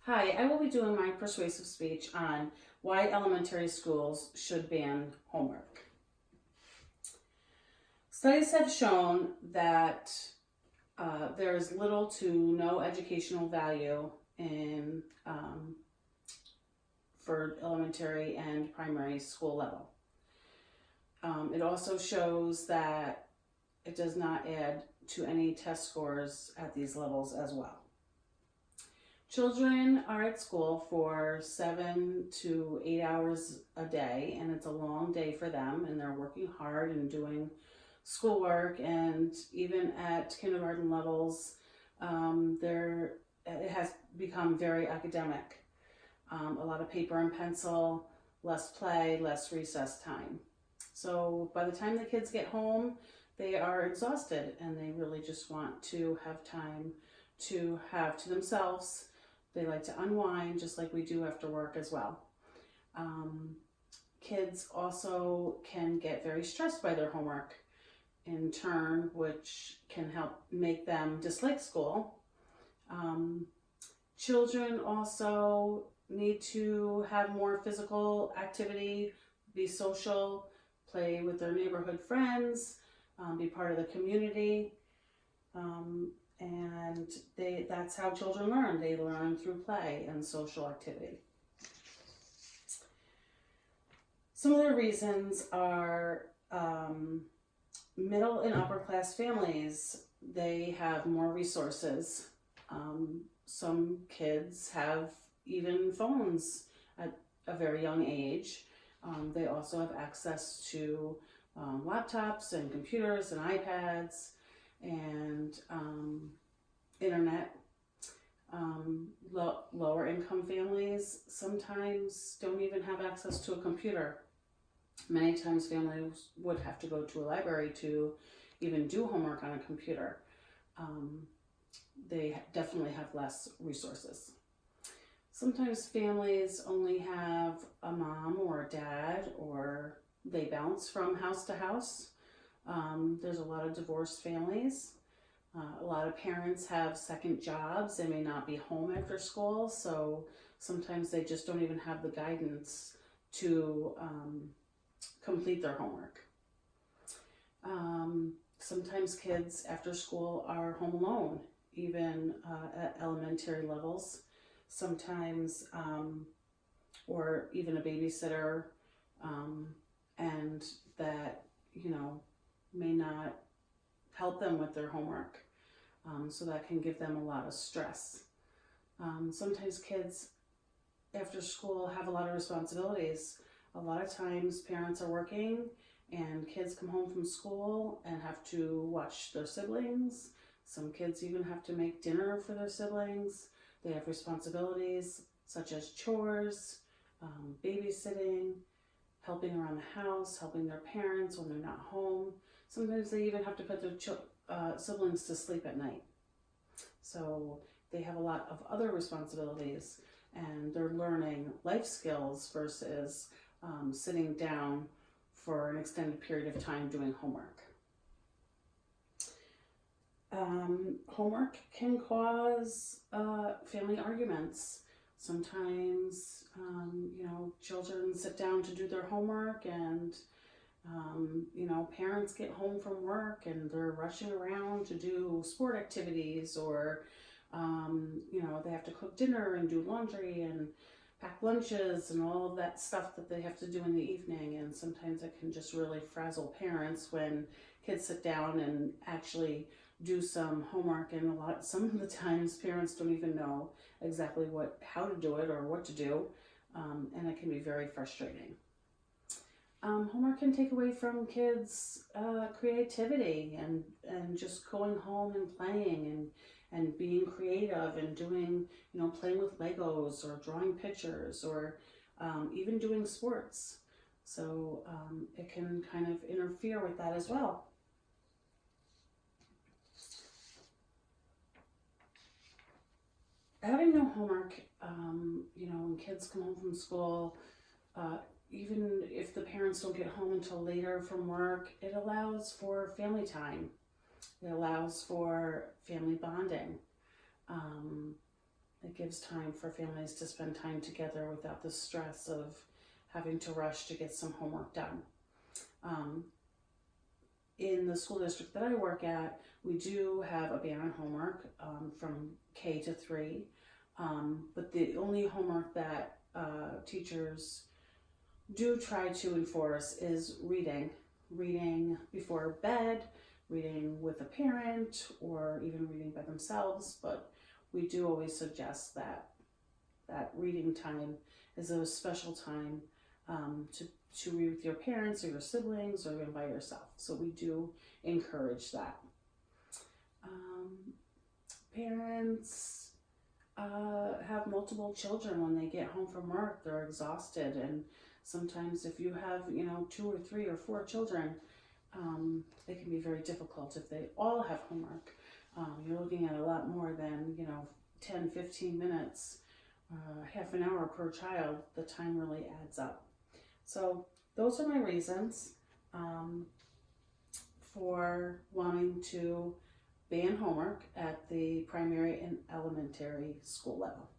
Hi, I will be doing my persuasive speech on why elementary schools should ban homework. Studies have shown that there is little to no educational value in for elementary and primary school level. It also shows that it does not add to any test scores at these levels as well. Children are at school for 7 to 8 hours a day, and it's a long day for them, and they're working hard and doing schoolwork, and even at kindergarten levels, it has become very academic. A lot of paper and pencil, less play, less recess time. So by the time the kids get home, they are exhausted, and they really just want to have time to have to themselves. They like to unwind just like we do after work as well. Kids also can get very stressed by their homework in turn, which can help make them dislike school. Children also need to have more physical activity, be social, play with their neighborhood friends, be part of the community. And that's how children learn. They learn through play and social activity. Some of the reasons are middle and upper class families, they have more resources. Some kids have even phones at a very young age. They also have access to laptops and computers and iPads and internet. Lower income families sometimes don't even have access to a computer. Many times families would have to go to a library to even do homework on a computer. They definitely have less resources. Sometimes families only have a mom or a dad, or they bounce from house to house. There's a lot of divorced families. A lot of parents have second jobs. They may not be home after school, so sometimes they just don't even have the guidance to complete their homework. Sometimes kids after school are home alone, even at elementary levels. Sometimes, or even a babysitter, and that, may not help them with their homework. So that can give them a lot of stress. Sometimes kids after school have a lot of responsibilities. A lot of times parents are working and kids come home from school and have to watch their siblings. Some kids even have to make dinner for their siblings. They have responsibilities such as chores, babysitting, helping around the house, helping their parents when they're not home. Sometimes they even have to put their siblings to sleep at night. So they have a lot of other responsibilities, and they're learning life skills versus sitting down for an extended period of time doing homework. Homework can cause family arguments. Sometimes, children sit down to do their homework, and parents get home from work and they're rushing around to do sport activities, or they have to cook dinner and do laundry and pack lunches and all of that stuff that they have to do in the evening. And sometimes it can just really frazzle parents when kids sit down and actually do some homework, and some of the times parents don't even know exactly how to do it or what to do, and it can be very frustrating. Homework can take away from kids' creativity and just going home and playing and being creative and doing, playing with Legos or drawing pictures, or even doing sports. So it can kind of interfere with that as well. Having no homework, when kids come home from school, even if the parents don't get home until later from work, it allows for family time. It allows for family bonding. It gives time for families to spend time together without the stress of having to rush to get some homework done. In the school district that I work at, we do have a ban on homework from K to 3, but the only homework that teachers do try to enforce is reading before bed, reading with a parent, or even reading by themselves. But we do always suggest that reading time is a special time to read with your parents or your siblings or even by yourself. So we do encourage that. Parents have multiple children. When they get home from work, they're exhausted, and sometimes if you have 2 or 3 or 4 children, it can be very difficult if they all have homework. You're looking at a lot more than 10-15 minutes, half an hour per child. The time really adds up. So those are my reasons for wanting to ban homework at the primary and elementary school level.